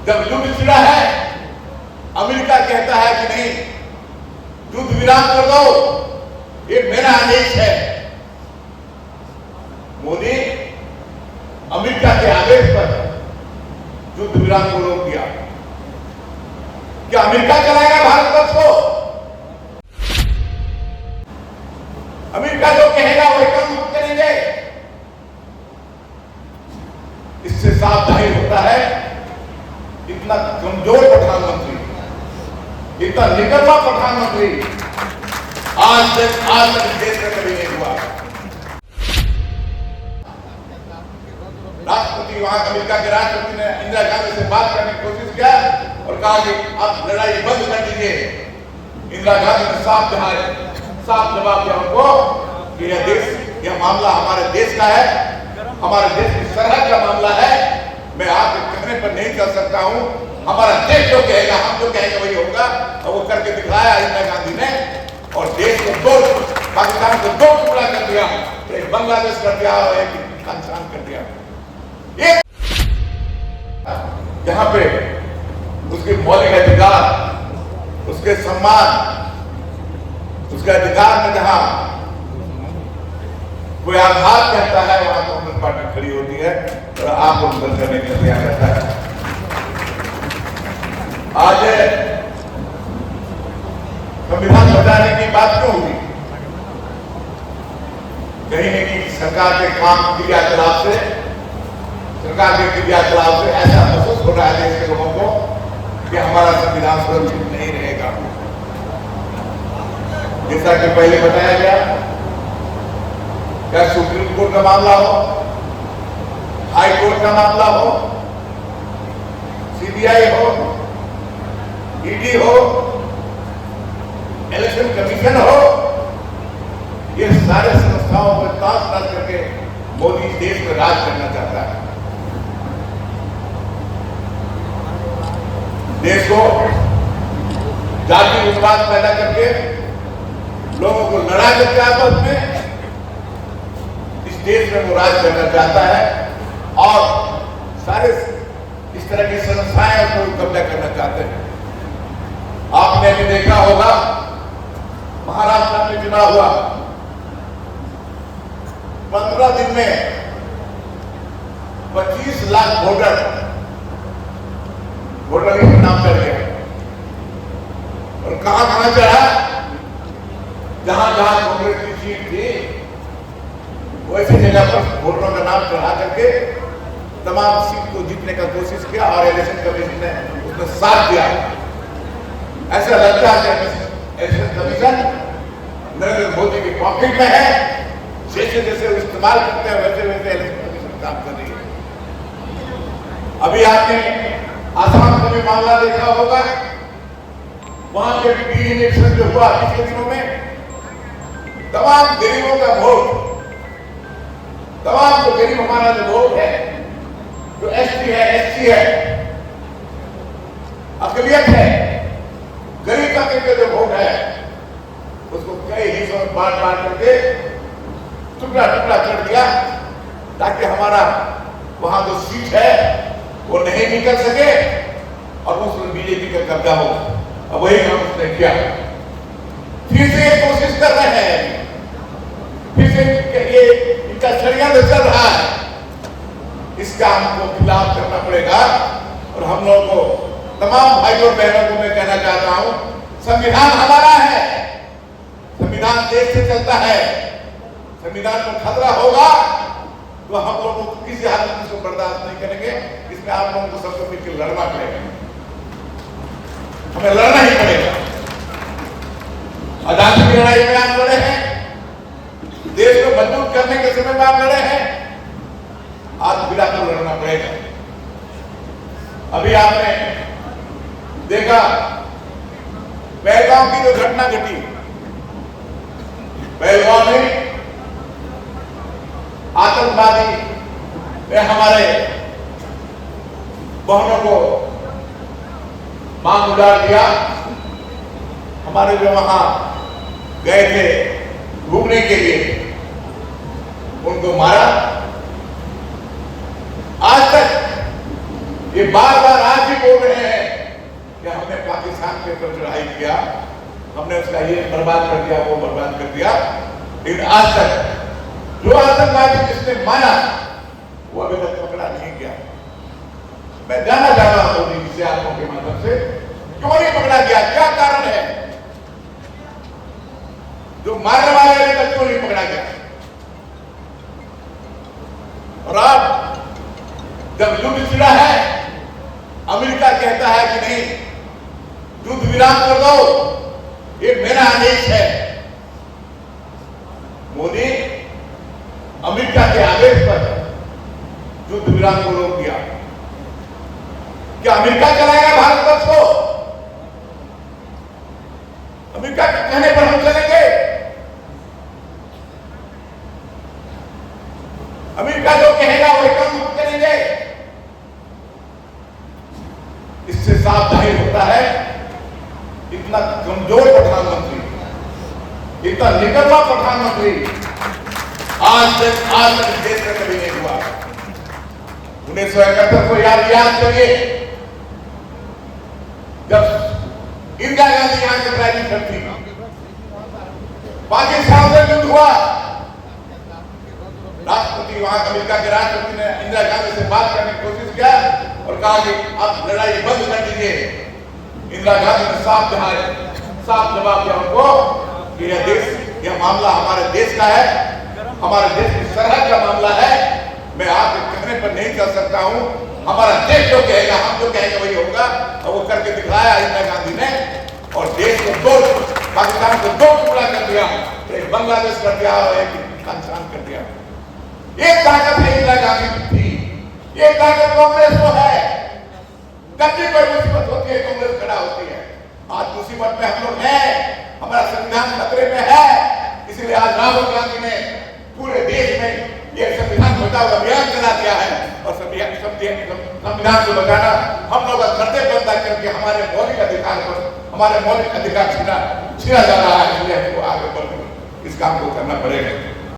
जब युद्ध छिड़ा है, अमेरिका कहता है कि नहीं, युद्ध विराम कर दो, ये मेरा आदेश है। मोदी अमेरिका के आदेश पर युद्ध विराम को रोक दिया। क्या अमेरिका चलाएगा भारतवर्ष को? अमेरिका जो कहेगा वही काम हम करेंगे। इससे साफ जाहिर होता है इतना कमजोर प्रधानमंत्री, इतना निकम्मा प्रधानमंत्री आज तक देश में कभी नहीं हुआ। राष्ट्रपति, वहां अमेरिका के राष्ट्रपति ने इंदिरा गांधी से बात करने की कोशिश किया और कहा कि आप लड़ाई बंद कर दीजिए। इंदिरा गांधी ने साफ जवाब दिया उनको कि यह मामला हमारे देश का है, हमारे देश की सरहद का मामला है, मैं आपके कहने पर नहीं कर सकता हूं। हमारा देश जो कहेगा, हम जो कहेंगे वही होगा। और वो करके दिखाया इंदिरा गांधी ने, और देश को पाकिस्तान को दो टुकड़ा कर दिया, एक बांग्लादेश कर दिया और एक पाकिस्तान कर दिया। जहां पे उसके मौलिक अधिकार, उसके सम्मान, उसके अधिकार में जहां कोई आघात कहता है, वहां कांग्रेस पार्टी खड़ी होती है और आपको बंद करने के लिए कहता है। आज संविधान बचाने की बात क्यों हुई? कहीं न कहीं सरकार के काम क्रियाकलाप से, सरकार के क्रियाकलाप से ऐसा महसूस हो रहा है देश के लोगों को कि हमारा संविधान सुरक्षित नहीं रहेगा। जैसा कि पहले बताया गया, क्या सुप्रीम कोर्ट का मामला हो, हाई कोर्ट का मामला हो, सीबीआई हो, ईडी हो, इलेक्शन कमीशन हो, ये सारे संस्थाओं पर ताश करके मोदी देश में राज करना चाहता है। देश को जाति विवाद पैदा करके, लोगों को लड़ा करके आपस में इस देश में वो राज करना चाहता है और सारे इस तरह की संस्थाएं को कब्जा करना चाहते हैं। आपने भी देखा होगा, महाराष्ट्र में चुनाव हुआ, 15 दिन में 25 लाख वोटर लिस्ट नाम चढ़ गया। और कहां चढ़ा? जहां कांग्रेस की सीट थी, वैसी जगह पर वोटरों का नाम चढ़ा करके तमाम सीट को जीतने का कोशिश किया और इलेक्शन कमीशन ने उसमें साथ दिया। ऐसा लगता है कि इलेक्शन कमीशन नरेंद्र मोदी की पॉकेट में है। जैसे जैसे वो इस्तेमाल करते हैं वैसे वैसे इलेक्शन कमीशन काम कर रही है। अभी आपने आसाम का भी मामला देखा होगा, वहां के भी इलेक्शन जो हुआ पिछले दिनों में, तमाम गरीबों का वोट, तमाम जो गरीब हमारा जो वोट है, जो एसटी है, एससी है, अकलियत है, गरीब तबके का जो वोट है, उसको कई हिस्सों में बांट करके टुकड़ा कर दिया ताकि हमारा वहां जो सीट है वो नहीं निकल सके और उसमें बीजेपी का कब्जा हो। अब वही काम उसने किया। फिर से ये कोशिश कर रहे हैं, फिर से ये इनका षड्यंत्र चल रहा है। इसका हमको खिलाफ करना पड़ेगा और हम लोगों को, तमाम भाई और बहनों को मैं कहना चाहता हूं, संविधान हमारा है, संविधान देश से चलता है। संविधान को खतरा होगा तो हम लोगों को किसी हाल में इसको बर्दाश्त नहीं करेंगे। इसमें आप लोगों को सबको मिलकर लड़ना पड़ेगा, हमें लड़ना ही पड़ेगा। आजादी की लड़ाई में आप लड़े हैं, देश को मजबूत करने के समय में आप लड़े हैं, आज भी आपको लड़ना पड़ेगा। अभी आपने देखा पहलगांव की जो घटना घटी, पहलगांव में आतंकवादी ने हमारे बहनों को मांग उजाड़ दिया। हमारे जो वहां गए थे घूमने के लिए, उनको मारा। आज तक ये बार बार आज भी बोल हमने उसका ये बर्बाद कर दिया, वो बर्बाद कर दिया। लेकिन आज तक जो आतंकवादी जिसने माना वो अभी तक पकड़ा नहीं गया। मैं जानना चाहता हूं मोदी जी से, आपको के माध्यम से, क्यों नहीं पकड़ा गया? क्या कारण है जो मारने वाले अभी तक क्यों नहीं पकड़ा गया? और अब जब युद्ध छिड़ा है, अमेरिका कहता है कि नहीं, युद्ध विराम कर दो, ये मेरा आदेश है। मोदी अमेरिका के आदेश पर युद्ध विराम को रोक दिया। क्या अमेरिका चलाएगा भारतवर्ष को? अमेरिका के कहने पर हम चलेंगे? अमेरिका जो कहेगा वही काम हम करेंगे? इससे साफ जाहिर होता है इतना कमजोर प्रधानमंत्री, इतना निकम्मा प्रधानमंत्री आज तक देश में कभी नहीं हुआ। 1971 को याद करिए, जब इंदिरा गांधी यहां से प्राइम मिनिस्टर थी, पाकिस्तान से युद्ध हुआ, राष्ट्रपति, वहां अमेरिका के राष्ट्रपति ने इंदिरा गांधी से बात करने की कोशिश किया और कहा कि आप लड़ाई बंद कर दीजिए। इंदिरा गांधी ने साफ जवाब दिया उनको कि यह देश, यह मामला हमारे देश का है, हमारे देश की सरहद का मामला है, मैं आपके कहने पर नहीं कर सकता हूं, हमारा देश जो कहेगा, हम जो कहेंगे वही होगा। और वो करके दिखाया इंदिरा गांधी ने, और देश को पाकिस्तान को दो टुकड़ा कर दिया, एक बांग्लादेश कर दिया और एक पाकिस्तान कर दिया। ये ताकत है इंदिरा गांधी की थी, ये ताकत कांग्रेस को है। जब भी कोई मुसीबत होती है कांग्रेस खड़ा होती है। आज मुसीबत में हम लोग हैं, हमारा संविधान खतरे में है, इसलिए आज राहुल गांधी ने पूरे देश में ये संविधान बचाओ अभियान चला दिया है। और संविधान को बचाना हम लोग कर्तव्य बनता करके हमारे मौलिक अधिकार पर, हमारे मौलिक अधिकार छीना जा रहा है, इसलिए हमको आगे बढ़कर इस काम को करना पड़ेगा।